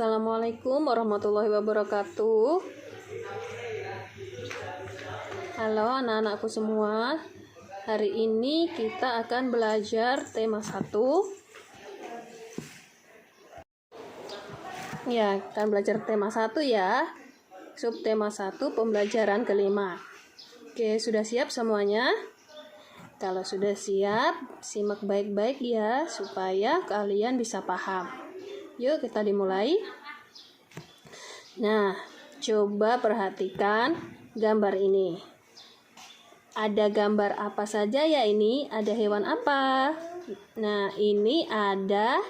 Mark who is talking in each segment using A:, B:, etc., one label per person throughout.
A: Assalamualaikum warahmatullahi wabarakatuh. Halo anak-anakku semua. Hari ini kita akan belajar tema 1. Ya, akan belajar tema 1 ya. Subtema 1 pembelajaran kelima. Oke, sudah siap semuanya? Kalau sudah siap, simak baik-baik ya supaya kalian bisa paham. Yuk kita dimulai. Nah, coba perhatikan gambar ini. Ada gambar apa saja ya ini? Ada hewan apa? Nah, ini ada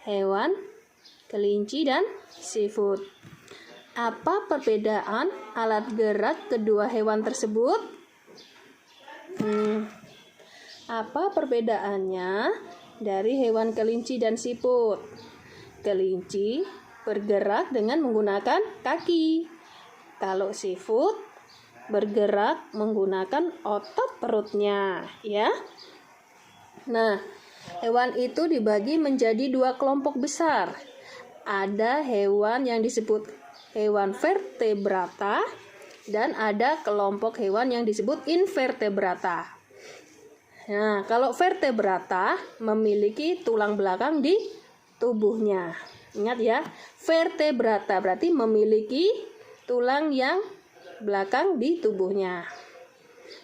A: hewan kelinci dan seafood. Apa perbedaan alat gerak kedua hewan tersebut? Apa perbedaannya dari hewan kelinci dan siput? Kelinci bergerak dengan menggunakan kaki. Kalau siput bergerak menggunakan otot perutnya, ya. Nah, hewan itu dibagi menjadi 2 kelompok besar. Ada hewan yang disebut hewan vertebrata dan ada kelompok hewan yang disebut invertebrata. Nah, kalau vertebrata memiliki tulang belakang di tubuhnya. Ingat ya, vertebrata berarti memiliki tulang yang belakang di tubuhnya.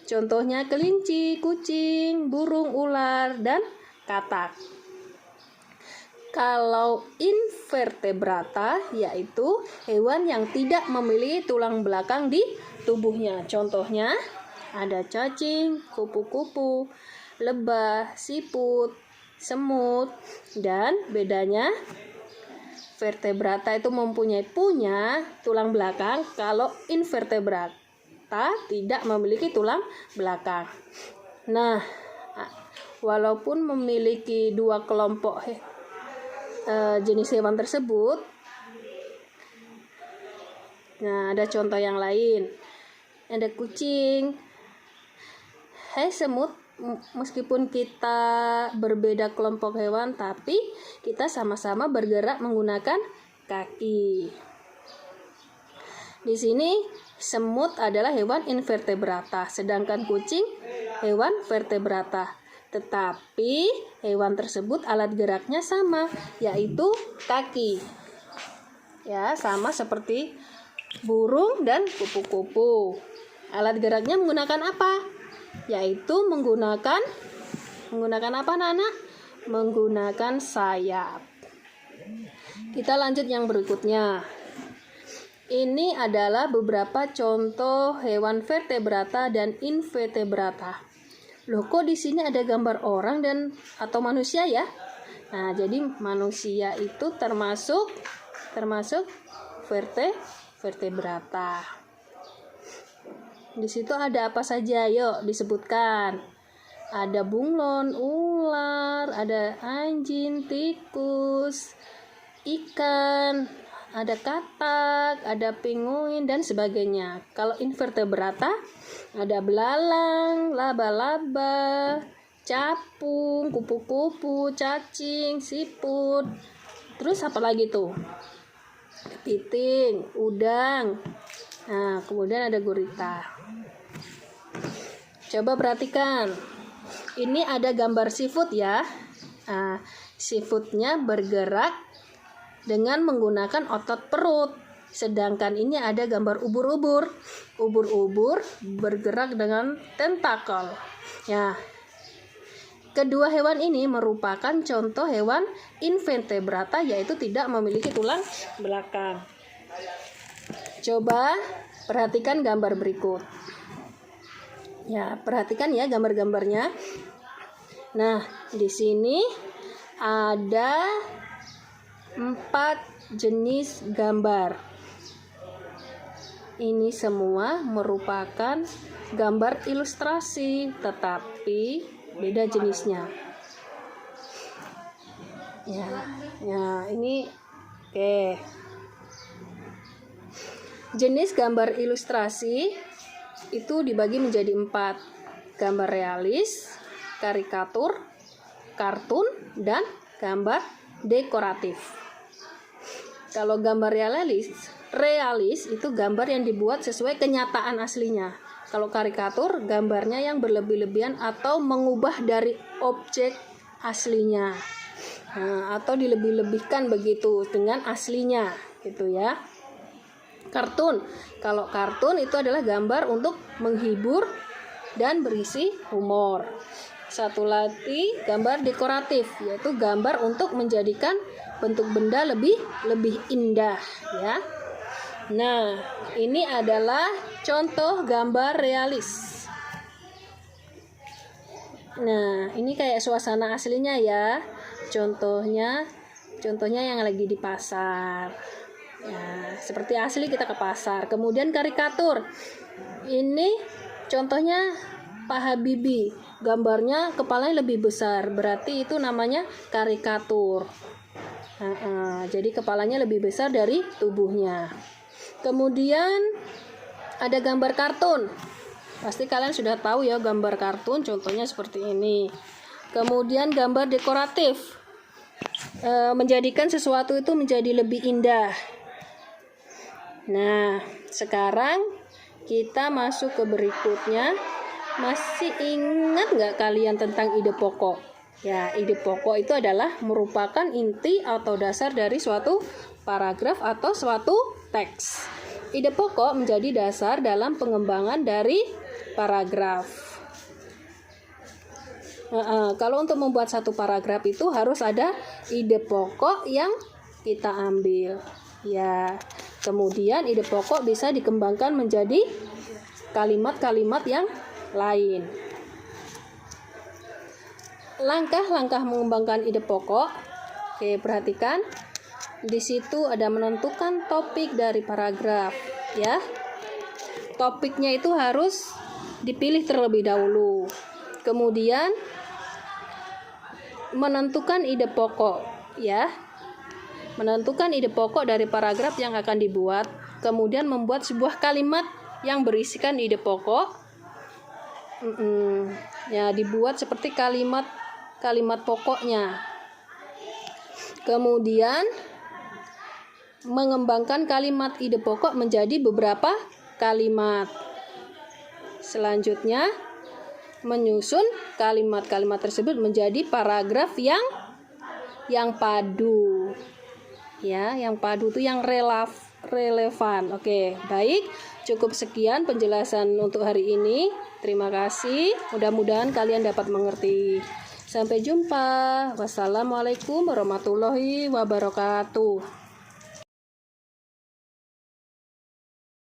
A: Contohnya kelinci, kucing, burung, ular, dan katak. Kalau invertebrata yaitu hewan yang tidak memiliki tulang belakang di tubuhnya. Contohnya ada cacing, kupu-kupu, lebah, siput, semut, dan bedanya vertebrata itu punya tulang belakang, kalau invertebrata tidak memiliki tulang belakang. Nah, walaupun memiliki 2 kelompok jenis hewan tersebut, nah ada contoh yang lain. Ada kucing, semut. Meskipun kita berbeda kelompok hewan, tapi kita sama-sama bergerak menggunakan kaki. Di sini semut adalah hewan invertebrata, sedangkan kucing hewan vertebrata. Tetapi hewan tersebut alat geraknya sama, yaitu kaki. Ya, sama seperti burung dan kupu-kupu. Alat geraknya menggunakan apa? Yaitu menggunakan apa, Nana? Menggunakan sayap. Kita lanjut yang berikutnya. Ini adalah beberapa contoh hewan vertebrata dan invertebrata. Loh, kok di sini ada gambar orang dan atau manusia ya? Nah, jadi manusia itu termasuk vertebrata. Di situ ada apa saja? Yuk disebutkan. Ada bunglon, ular, ada anjing, tikus, ikan, ada katak, ada penguin, dan sebagainya. Kalau invertebrata ada belalang, laba-laba, capung, kupu-kupu, cacing, siput. Terus apa lagi tuh? Kepiting, udang. Nah, kemudian ada gurita. Coba perhatikan. Ini ada gambar seafood ya. Nah, seafoodnya bergerak dengan menggunakan otot perut. Sedangkan ini ada gambar ubur-ubur. Ubur-ubur bergerak dengan tentakel. Ya. Kedua hewan ini merupakan contoh hewan invertebrata, yaitu tidak memiliki tulang belakang. Coba perhatikan gambar berikut. Ya, perhatikan ya gambar-gambarnya. Nah, di sini ada 4 jenis gambar. Ini semua merupakan gambar ilustrasi, tetapi beda jenisnya. Ya, ini oke. Jenis gambar ilustrasi itu dibagi menjadi 4. Gambar realis, karikatur, kartun, dan gambar dekoratif. Kalau gambar realis itu gambar yang dibuat sesuai kenyataan aslinya. Kalau karikatur, gambarnya yang berlebih-lebihan atau mengubah dari objek aslinya. Atau dilebih-lebihkan begitu dengan aslinya, gitu ya. Kartun. Kalau kartun itu adalah gambar untuk menghibur dan berisi humor. Satu lagi gambar dekoratif, yaitu gambar untuk menjadikan bentuk benda lebih indah, ya. Nah, ini adalah contoh gambar realis. Nah, ini kayak suasana aslinya ya. Contohnya yang lagi di pasar. Ya, seperti asli kita ke pasar. Kemudian karikatur. Ini contohnya Pak Habibie. Gambarnya kepalanya lebih besar. Berarti itu namanya karikatur. Jadi kepalanya lebih besar dari tubuhnya. Kemudian ada gambar kartun. Pasti kalian sudah tahu ya gambar kartun, contohnya seperti ini. Kemudian gambar dekoratif. Menjadikan sesuatu itu menjadi lebih indah. Nah, sekarang kita masuk ke berikutnya. Masih ingat nggak kalian tentang ide pokok? Ya, ide pokok itu adalah merupakan inti atau dasar dari suatu paragraf atau suatu teks. Ide pokok menjadi dasar dalam pengembangan dari paragraf. Kalau untuk membuat satu paragraf itu harus ada ide pokok yang kita ambil. Ya, kemudian ide pokok bisa dikembangkan menjadi kalimat-kalimat yang lain. Langkah-langkah mengembangkan ide pokok. Oke, perhatikan. Di situ ada menentukan topik dari paragraf, ya. Topiknya itu harus dipilih terlebih dahulu. Kemudian menentukan ide pokok, ya. Menentukan ide pokok dari paragraf yang akan dibuat, kemudian membuat sebuah kalimat yang berisikan ide pokok. Ya, dibuat seperti kalimat pokoknya. Kemudian mengembangkan kalimat ide pokok menjadi beberapa kalimat. Selanjutnya menyusun kalimat-kalimat tersebut menjadi paragraf yang padu. Ya, yang padu itu yang relevan. Oke, baik. Cukup sekian penjelasan untuk hari ini. Terima kasih. Mudah-mudahan kalian dapat mengerti. Sampai jumpa. Wassalamualaikum warahmatullahi wabarakatuh.